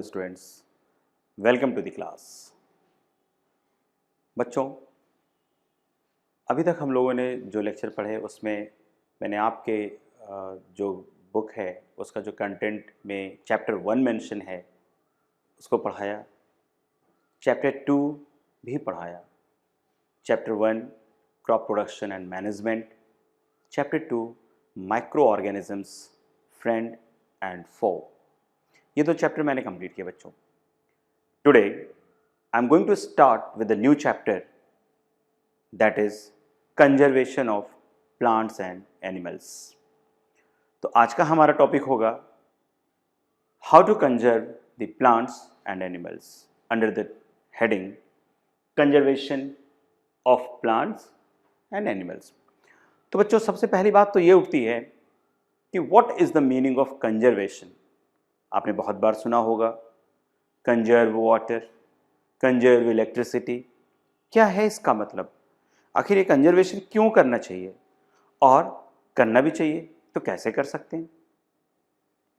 students, welcome to the class। बच्चों, अभी तक हम लोगों ने जो लेक्चर पढ़े उसमें मैंने आपके जो बुक है उसका जो कंटेंट में चैप्टर 1 मेंशन है उसको पढ़ाया, चैप्टर 2 भी पढ़ाया। Chapter 1 crop production and management, chapter 2 microorganisms friend and foe, ये दो चैप्टर मैंने कंप्लीट किए बच्चों। Today I am going to start with the new chapter that is conservation of plants and animals. तो आज का हमारा टॉपिक होगा how to conserve the plants and animals under the heading conservation of plants and animals. तो बच्चों, सबसे पहली बात तो ये उठती है कि what is the meaning of conservation. आपने बहुत बार सुना होगा कंजर्व वाटर, कंजर्व इलेक्ट्रिसिटी। क्या है इसका मतलब? आखिर ये कंजर्वेशन क्यों करना चाहिए और करना भी चाहिए तो कैसे कर सकते हैं?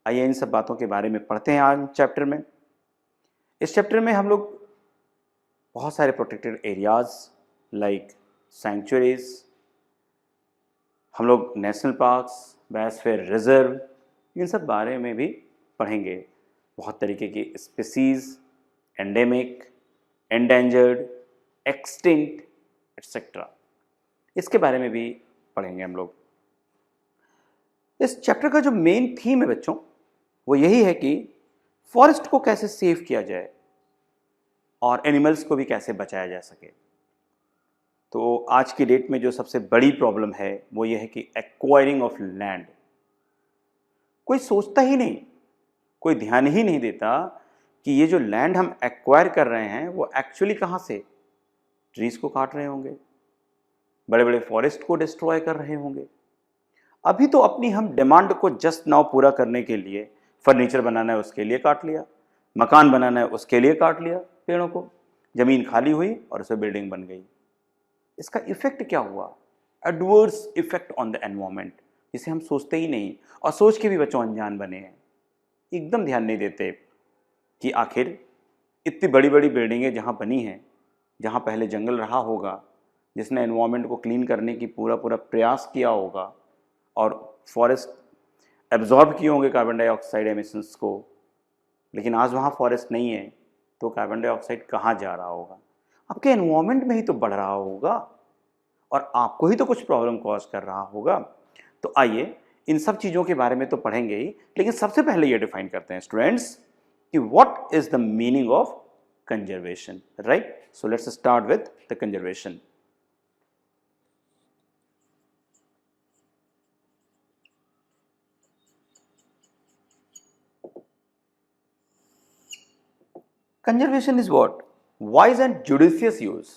आइए इन सब बातों के बारे में पढ़ते हैं आज चैप्टर में। इस चैप्टर में हम लोग बहुत सारे प्रोटेक्टेड एरियाज लाइक सैंक्चुरीज, हम लोग नेशनल पार्क्स, बायोस्फीयर रिजर्व, इन सब बारे में भी पढ़ेंगे। बहुत तरीके की species, endemic, endangered, extinct etcetera, इसके बारे में भी पढ़ेंगे हम लोग। इस चैप्टर का जो मेन थीम है बच्चों वो यही है कि फॉरेस्ट को कैसे सेव किया जाए और एनिमल्स को भी कैसे बचाया जा सके। तो आज की डेट में जो सबसे बड़ी प्रॉब्लम है वो ये है कि एक्वायरिंग ऑफ लैंड। कोई सोचता ही नहीं, कोई ध्यान ही नहीं देता कि ये जो लैंड हम एक्वायर कर रहे हैं वो एक्चुअली कहाँ से, ट्रीज को काट रहे होंगे, बड़े बड़े फॉरेस्ट को डिस्ट्रॉय कर रहे होंगे। अभी तो अपनी हम डिमांड को जस्ट नाउ पूरा करने के लिए फर्नीचर बनाना है उसके लिए काट लिया, मकान बनाना है उसके लिए काट लिया पेड़ों को, जमीन खाली हुई और उसमें बिल्डिंग बन गई। इसका इफेक्ट क्या हुआ? Adverse effect on the environment, जिसे हम सोचते ही नहीं और सोच के भी बच्चों अनजान बने हैं। एकदम ध्यान नहीं देते कि आखिर इतनी बड़ी बड़ी बिल्डिंगें जहाँ बनी हैं, जहाँ पहले जंगल रहा होगा, जिसने एनवायरनमेंट को क्लीन करने की पूरा प्रयास किया होगा और फॉरेस्ट एब्जॉर्ब किए होंगे कार्बन डाइऑक्साइड एमिशंस को, लेकिन आज वहाँ फॉरेस्ट नहीं है तो कार्बन डाइऑक्साइड कहाँ जा रहा होगा? आपके एनवायरनमेंट में ही तो बढ़ रहा होगा और आपको ही तो कुछ प्रॉब्लम कॉज कर रहा होगा। तो आइए इन सब चीज़ों के बारे में तो पढ़ेंगे ही, लेकिन सबसे पहले ये डिफाइन करते हैं स्टूडेंट्स कि what is the meaning of conservation, right? So let's start with the conservation. Conservation is what? Wise and judicious use.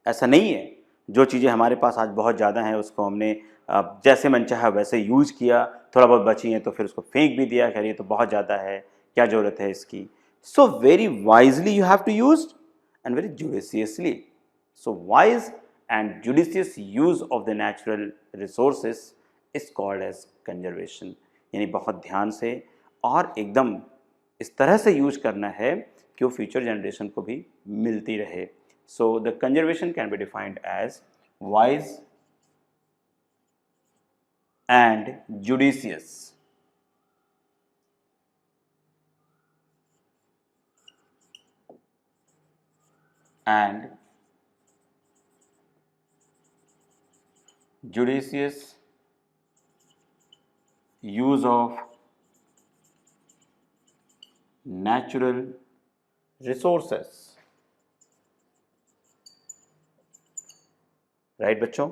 ऐसा नहीं है जो चीज़ें हमारे पास आज बहुत ज़्यादा हैं उसको हमने जैसे मन चाहा वैसे यूज किया, थोड़ा बहुत बची है तो फिर उसको फेंक भी दिया, कह रही तो बहुत ज़्यादा है, क्या ज़रूरत है इसकी। So very wisely you have to use and very judiciously. So wise and judicious use of the natural resources is called as conservation. यानी बहुत ध्यान से और एकदम इस तरह से यूज करना है कि वो फ्यूचर जनरेशन को भी मिलती रहे। So the conservation can be defined age wise and judicious। And judicious use of natural resources, right बच्चों?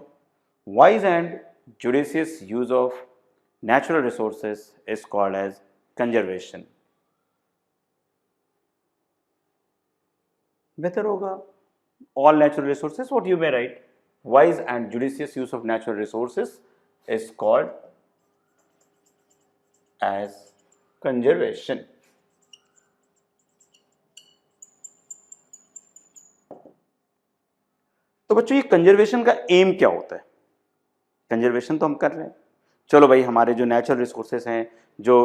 Wise and judicious use of natural resources is called as conservation। बेहतर होगा all natural resources, what you may write, wise and judicious use of natural resources is called as conservation। तो बच्चों ये conservation का M क्या होता है? Conservation तो हम कर रहे हैं, चलो भाई हमारे जो नेचुरल रिसोर्सेज हैं जो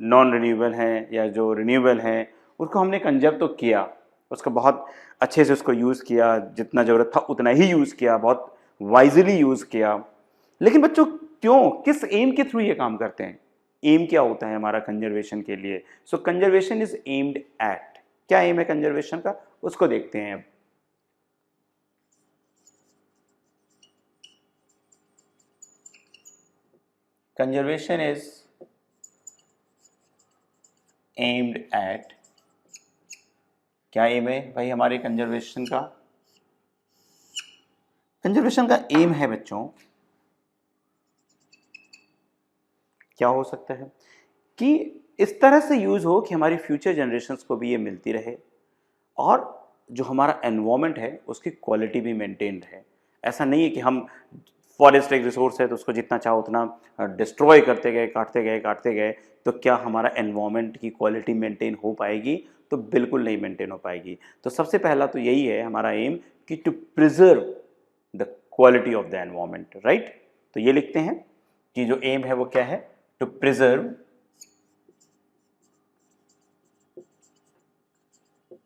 नॉन रिन्यूएबल हैं या जो रिन्यूएबल हैं उसको हमने कंजर्व तो किया, उसका बहुत अच्छे से उसको यूज़ किया, जितना ज़रूरत था उतना ही यूज़ किया, बहुत वाइजली यूज़ किया। लेकिन बच्चों क्यों, किस एम के थ्रू ये काम करते हैं? एम क्या होता है हमारा कंजर्वेशन के लिए? सो कंजर्वेशन इज एम्ड एट, क्या एम है कंजर्वेशन का, उसको देखते हैं अब। कंजर्वेशन इज एम्ड एट, क्या एम है भाई हमारे कंजर्वेशन का? कंजर्वेशन का एम है बच्चों, क्या हो सकता है कि इस तरह से यूज हो कि हमारी फ्यूचर जनरेशन्स को भी ये मिलती रहे, और जो हमारा एनवायरनमेंट है उसकी क्वालिटी भी मेंटेन रहे। ऐसा नहीं है कि हम, फॉरेस्ट एक रिसोर्स है तो उसको जितना चाहो उतना डिस्ट्रॉय करते गए, काटते गए, तो क्या हमारा एनवायरनमेंट की क्वालिटी मेंटेन हो पाएगी? तो बिल्कुल नहीं मेंटेन हो पाएगी। तो सबसे पहला तो यही है हमारा एम कि to preserve the quality of the environment, right. तो ये लिखते हैं कि जो एम है वो क्या है, to preserve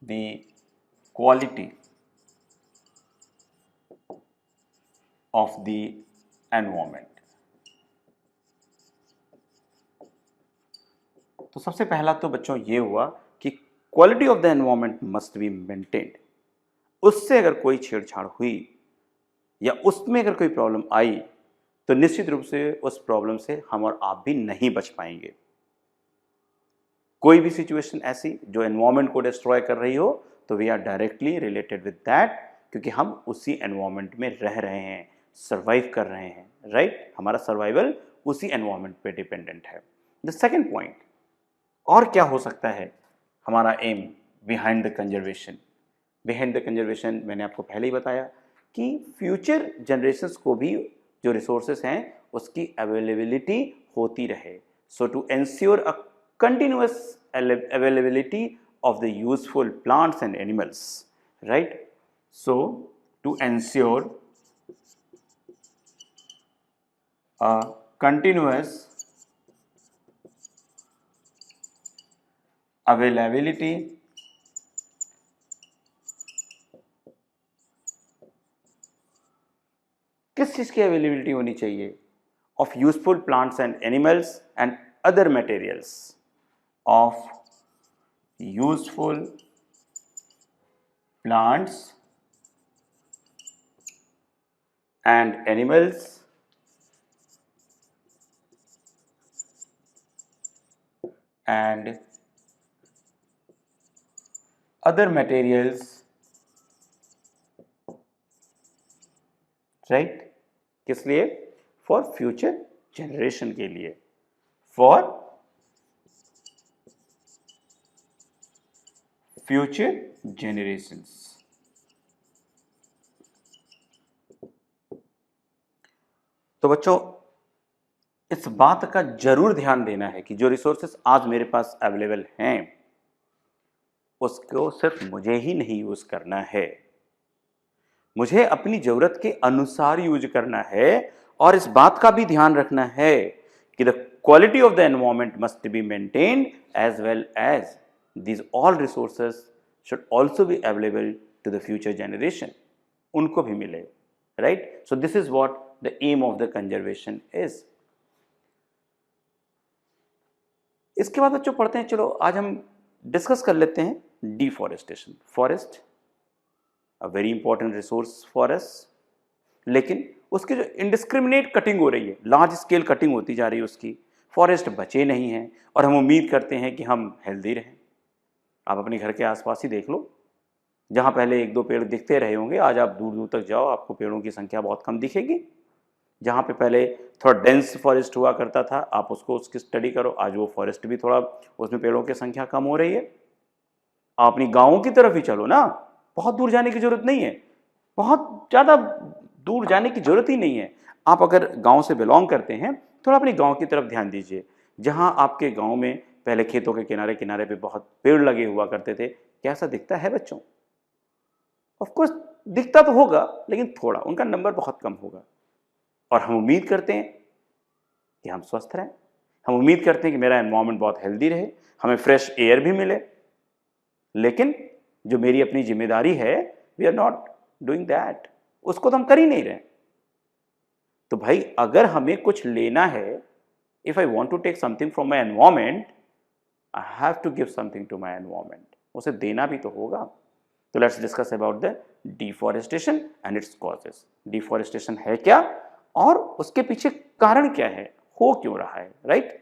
the quality of the environment। तो सबसे पहला तो बच्चों ये हुआ कि quality of the environment must be maintained. उससे अगर कोई छेड़छाड़ हुई या उसमें अगर कोई प्रॉब्लम आई तो निश्चित रूप से उस प्रॉब्लम से हम और आप भी नहीं बच पाएंगे। कोई भी सिचुएशन ऐसी जो एनवायरनमेंट को डिस्ट्रॉय कर रही हो तो we are directly related with that, क्योंकि हम उसी एनवायरनमेंट में रह रहे हैं, सर्वाइव कर रहे हैं, राइट। हमारा सर्वाइवल उसी एनवायरनमेंट पे डिपेंडेंट है। द सेकेंड पॉइंट, और क्या हो सकता है हमारा aim behind the conservation? Behind the conservation मैंने आपको पहले ही बताया कि फ्यूचर जनरेशन्स को भी जो रिसोर्सेस हैं उसकी अवेलेबिलिटी होती रहे। So to ensure a continuous availability of the useful plants and animals, right? So to ensure a continuous availability किस चीज की अवेलेबिलिटी होनी चाहिए? Of useful plants and animals and other materials, of useful plants and animals and other materials, right? किस लिए? For future generation के लिए, for future generations. तो बच्चों इस बात का जरूर ध्यान देना है कि जो रिसोर्सेस आज मेरे पास अवेलेबल हैं उसको सिर्फ मुझे ही नहीं यूज करना है, मुझे अपनी जरूरत के अनुसार यूज करना है। और इस बात का भी ध्यान रखना है कि the quality of the environment must be maintained as well as these all resources should also be available to the future generation, उनको भी मिले, right? So this is what the aim of the conservation is। इसके बाद बच्चों पढ़ते हैं, चलो आज हम डिस्कस कर लेते हैं deforestation. Forest a very important resource for us, लेकिन उसकी जो इंडिस्क्रिमिनेट कटिंग हो रही है, लार्ज स्केल कटिंग होती जा रही है उसकी, फॉरेस्ट बचे नहीं हैं और हम उम्मीद करते हैं कि हम हेल्दी रहें। आप अपने घर के आसपास ही देख लो, जहाँ पहले एक दो पेड़ दिखते रहे होंगे, आज आप दूर दूर तक जाओ आपको पेड़ों की संख्या बहुत कम दिखेगी। जहाँ पे पहले थोड़ा डेंस फॉरेस्ट हुआ करता था, आप उसको उसकी स्टडी करो, आज वो फॉरेस्ट भी थोड़ा, उसमें पेड़ों की संख्या कम हो रही है। आप अपनी गाँवों की तरफ ही चलो ना, बहुत दूर जाने की जरूरत नहीं है, बहुत ज़्यादा दूर जाने की जरूरत ही नहीं है। आप अगर गाँव से बिलोंग करते हैं, थोड़ा अपनी गाँव की तरफ ध्यान दीजिए। जहाँ आपके गाँव में पहले खेतों के किनारे किनारे पे बहुत पेड़ लगे हुआ करते थे, कैसा दिखता है बच्चों? ऑफ कोर्स दिखता तो होगा, लेकिन थोड़ा उनका नंबर बहुत कम होगा। और हम उम्मीद करते हैं कि हम स्वस्थ रहें, हम उम्मीद करते हैं कि मेरा एनवायरनमेंट बहुत हेल्दी रहे, हमें फ्रेश एयर भी मिले, लेकिन जो मेरी अपनी जिम्मेदारी है, we are not doing that, उसको तो हम कर ही नहीं रहे। तो भाई अगर हमें कुछ लेना है, if I want to take something from my environment, I have to give something to my environment, उसे देना भी तो होगा। तो let's discuss about the deforestation and its causes. Deforestation है क्या और उसके पीछे कारण क्या है, हो क्यों रहा है, राइट?